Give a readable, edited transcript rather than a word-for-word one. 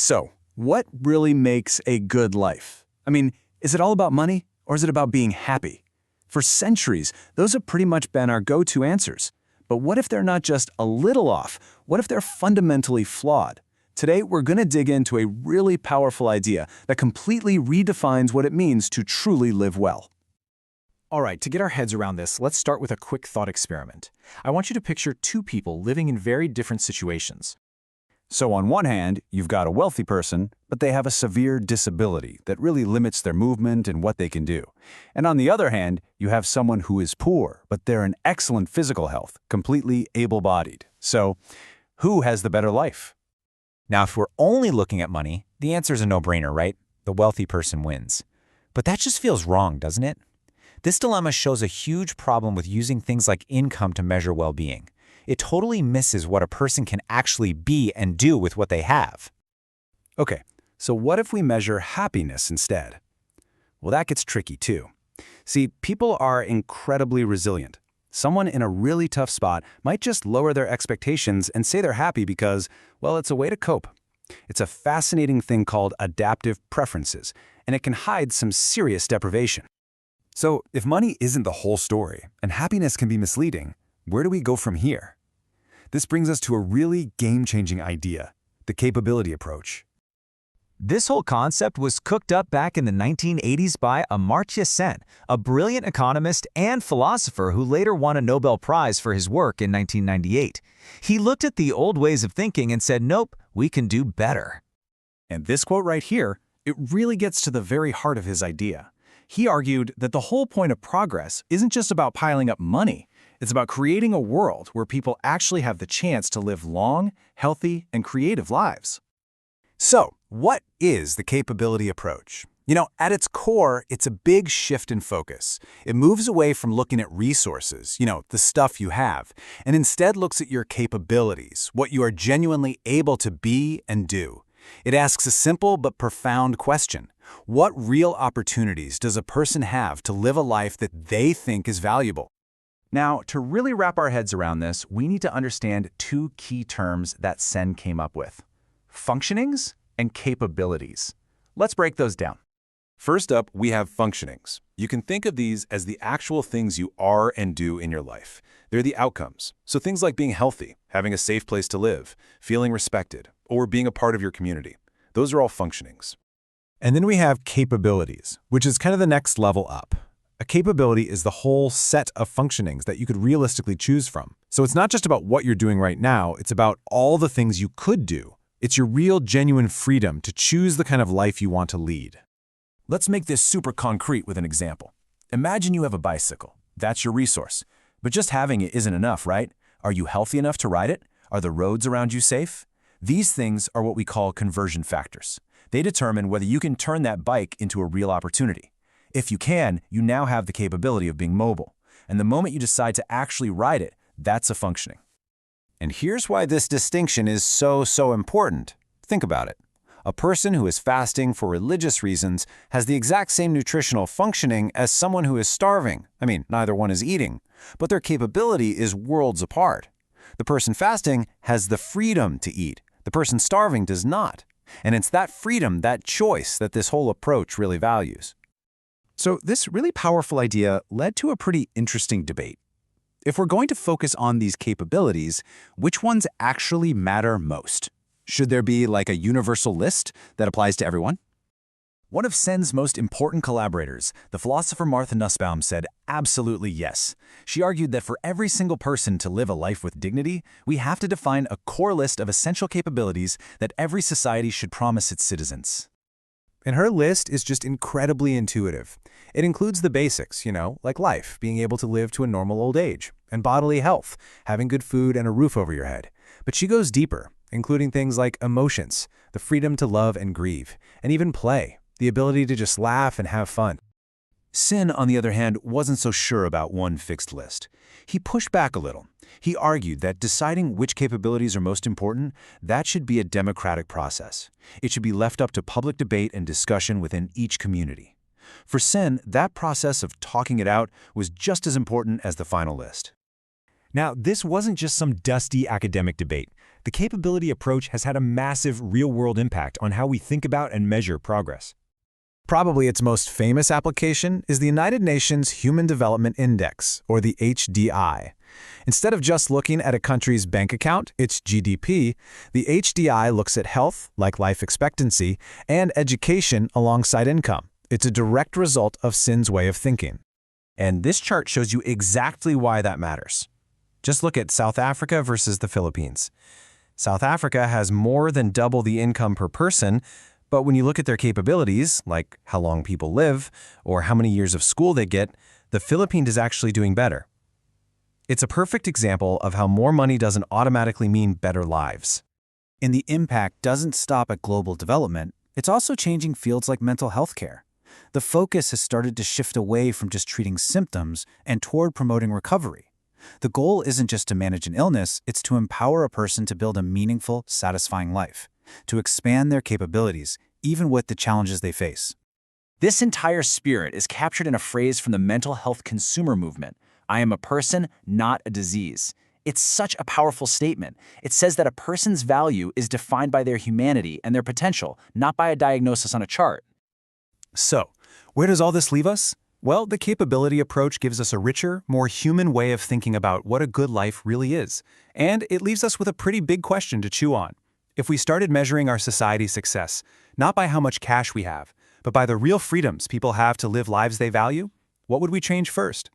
So, what really makes a good life? I mean, is it all about money, or is it about being happy? For centuries, those have pretty much been our go-to answers. But what if they're not just a little off? What if they're fundamentally flawed? Today, we're going to dig into a really powerful idea that completely redefines what it means to truly live well. All right, to get our heads around this, let's start with a quick thought experiment. I want you to picture two people living in very different situations. So on one hand, you've got a wealthy person, but they have a severe disability that really limits their movement and what they can do. And on the other hand, you have someone who is poor, but they're in excellent physical health, completely able-bodied. So, who has the better life? Now, if we're only looking at money, the answer's a no-brainer, right? The wealthy person wins. But that just feels wrong, doesn't it? This dilemma shows a huge problem with using things like income to measure well-being. It totally misses what a person can actually be and do with what they have. Okay, so what if we measure happiness instead? Well, that gets tricky too. See, people are incredibly resilient. Someone in a really tough spot might just lower their expectations and say they're happy because, well, it's a way to cope. It's a fascinating thing called adaptive preferences, and it can hide some serious deprivation. So, if money isn't the whole story, and happiness can be misleading, where do we go from here? This brings us to a really game-changing idea, the capability approach. This whole concept was cooked up back in the 1980s by Amartya Sen, a brilliant economist and philosopher who later won a Nobel Prize for his work in 1998. He looked at the old ways of thinking and said, nope, we can do better. And this quote right here, it really gets to the very heart of his idea. He argued that the whole point of progress isn't just about piling up money. It's about creating a world where people actually have the chance to live long, healthy, and creative lives. So, what is the capability approach? You know, at its core, it's a big shift in focus. It moves away from looking at resources, the stuff you have, and instead looks at your capabilities, what you are genuinely able to be and do. It asks a simple but profound question. What real opportunities does a person have to live a life that they think is valuable? Now, to really wrap our heads around this, we need to understand two key terms that Sen came up with: functionings and capabilities. Let's break those down. First up, we have functionings. You can think of these as the actual things you are and do in your life. They're the outcomes. So things like being healthy, having a safe place to live, feeling respected, or being a part of your community. Those are all functionings. And then we have capabilities, which is kind of the next level up. A capability is the whole set of functionings that you could realistically choose from. So it's not just about what you're doing right now, it's about all the things you could do. It's your real, genuine freedom to choose the kind of life you want to lead. Let's make this super concrete with an example. Imagine you have a bicycle. That's your resource. But just having it isn't enough, right? Are you healthy enough to ride it? Are the roads around you safe? These things are what we call conversion factors. They determine whether you can turn that bike into a real opportunity. If you can, you now have the capability of being mobile. And the moment you decide to actually ride it, that's a functioning. And here's why this distinction is so important. Think about it. A person who is fasting for religious reasons has the exact same nutritional functioning as someone who is starving. I mean, neither one is eating, but their capability is worlds apart. The person fasting has the freedom to eat. The person starving does not. And it's that freedom, that choice, that this whole approach really values. So this really powerful idea led to a pretty interesting debate. If we're going to focus on these capabilities, which ones actually matter most? Should there be like a universal list that applies to everyone? One of Sen's most important collaborators, the philosopher Martha Nussbaum, said absolutely yes. She argued that for every single person to live a life with dignity, we have to define a core list of essential capabilities that every society should promise its citizens. And her list is just incredibly intuitive. It includes the basics, like life, being able to live to a normal old age, and bodily health, having good food and a roof over your head. But she goes deeper, including things like emotions, the freedom to love and grieve, and even play, the ability to just laugh and have fun. Sen, on the other hand, wasn't so sure about one fixed list. He pushed back a little. He argued that deciding which capabilities are most important, that should be a democratic process. It should be left up to public debate and discussion within each community. For Sen, that process of talking it out was just as important as the final list. Now, this wasn't just some dusty academic debate. The capability approach has had a massive real-world impact on how we think about and measure progress. Probably its most famous application is the United Nations Human Development Index, or the HDI. Instead of just looking at a country's bank account, its GDP, the HDI looks at health, like life expectancy, and education alongside income. It's a direct result of Sen's way of thinking. And this chart shows you exactly why that matters. Just look at South Africa versus the Philippines. South Africa has more than double the income per person, but when you look at their capabilities, like how long people live or how many years of school they get, the Philippines is actually doing better. It's a perfect example of how more money doesn't automatically mean better lives. And the impact doesn't stop at global development. It's also changing fields like mental health care. The focus has started to shift away from just treating symptoms and toward promoting recovery. The goal isn't just to manage an illness, it's to empower a person to build a meaningful, satisfying life, to expand their capabilities, even with the challenges they face. This entire spirit is captured in a phrase from the mental health consumer movement: "I am a person, not a disease." It's such a powerful statement. It says that a person's value is defined by their humanity and their potential, not by a diagnosis on a chart. So, where does all this leave us? Well, the capability approach gives us a richer, more human way of thinking about what a good life really is. And it leaves us with a pretty big question to chew on. If we started measuring our society's success, not by how much cash we have, but by the real freedoms people have to live lives they value, what would we change first?